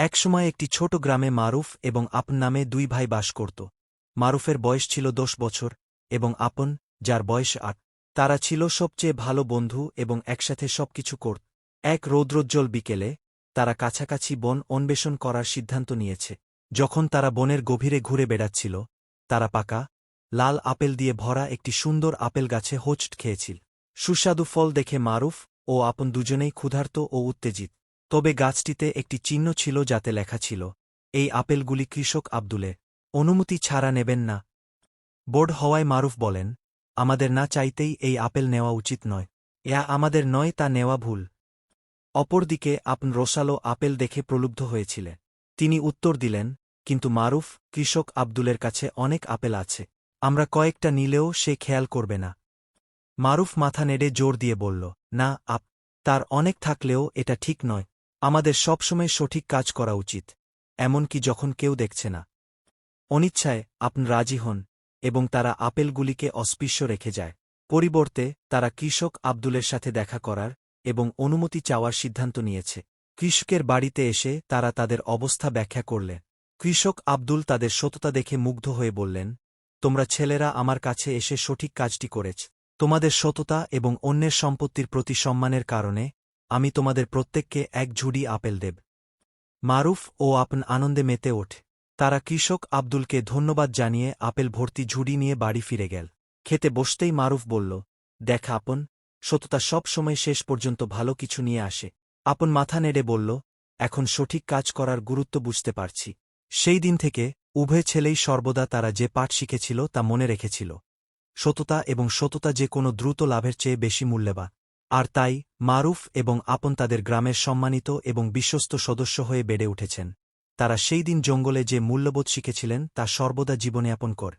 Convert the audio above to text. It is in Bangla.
একসময় একটি ছোট গ্রামে মারুফ এবং আপন নামে দুই ভাই বাস করত। মারুফের বয়স ছিল 10 বছর এবং আপন, যার বয়স 8। তারা ছিল সবচেয়ে ভালো বন্ধু এবং একসাথে সবকিছু করত। এক রৌদ্রোজ্জ্বল বিকেলে তারা কাছাকাছি বন অন্বেষণ করার সিদ্ধান্ত নিয়েছে। যখন তারা বনের গভীরে ঘুরে বেড়াচ্ছিল, তারা পাকা, লাল আপেল দিয়ে ভরা একটি সুন্দর আপেল গাছে হোঁচট খেয়েছিল। সুস্বাদু ফল দেখে মারুফ ও আপন দুজনেই ক্ষুধার্ত ও উত্তেজিত। তবে গাছটিতে একটি চিহ্ন ছিল যাতে লেখা ছিল, এই আপেলগুলি কৃষক আব্দুলের, অনুমতি ছাড়া নেবেন না। বোর্ড হওয়ায় মারুফ বলেন, আমাদের না চাইতেই এই আপেল নেওয়া উচিত নয়। আমাদের নয়, তা নেওয়া ভুল। অপরদিকে আপন রসালো আপেল দেখে প্রলুব্ধ হয়েছিলেন। তিনি উত্তর দিলেন, কিন্তু মারুফ, কৃষক আব্দুলের কাছে অনেক আপেল আছে, আমরা কয়েকটা নিলেও সে খেয়াল করবে না। মারুফ মাথা নেড়ে জোর দিয়ে বলল, না তার অনেক থাকলেও এটা ঠিক নয়। আমাদের সবসময় সঠিক কাজ করা উচিত, এমনকি যখন কেউ দেখছে না। অনিচ্ছায় আপন রাজি হন এবং তারা আপেলগুলিকে অস্পৃশ্য রেখে যায়। পরিবর্তে তারা কৃষক আব্দুলের সাথে দেখা করার এবং অনুমতি চাওয়ার সিদ্ধান্ত নিয়েছে। কৃষকের বাড়িতে এসে তারা তাদের অবস্থা ব্যাখ্যা করলে কৃষক আব্দুল তাদের সততা দেখে মুগ্ধ হয়ে বললেন, তোমরা ছেলেরা আমার কাছে এসে সঠিক কাজটি করেছ। তোমাদের সততা এবং অন্যের সম্পত্তির প্রতি সম্মানের কারণে আমি তোমাদের প্রত্যেককে এক ঝুড়ি আপেল দেব। মারুফ ও আপন আনন্দে মেতে ওঠে। তারা কৃষক আব্দুলকে ধন্যবাদ জানিয়ে আপেল ভর্তি ঝুড়ি নিয়ে বাড়ি ফিরে গেল। খেতে বসতেই মারুফ বলল, দেখ আপন, সততা সব সময় শেষ পর্যন্ত ভালো কিছু নিয়ে আসে। আপন মাথা নেড়ে বলল, এখন সঠিক কাজ করার গুরুত্ব বুঝতে পারছি। সেই দিন থেকে উভয় ছেলেই সর্বদা তারা যে পাঠ শিখেছিল তা মনে রেখেছিল। সততা এবং সততা যে কোনো দ্রুত লাভের চেয়ে বেশি মূল্যবান। আর তাই মারুফ এবং আপন তাদের গ্রামের সম্মানিত এবং বিশ্বস্ত সদস্য হয়ে বেড়ে উঠেছেন। তারা সেই দিন জঙ্গলে যে মূল্যবোধ শিখেছিলেন তা সর্বদা জীবনযাপন করে।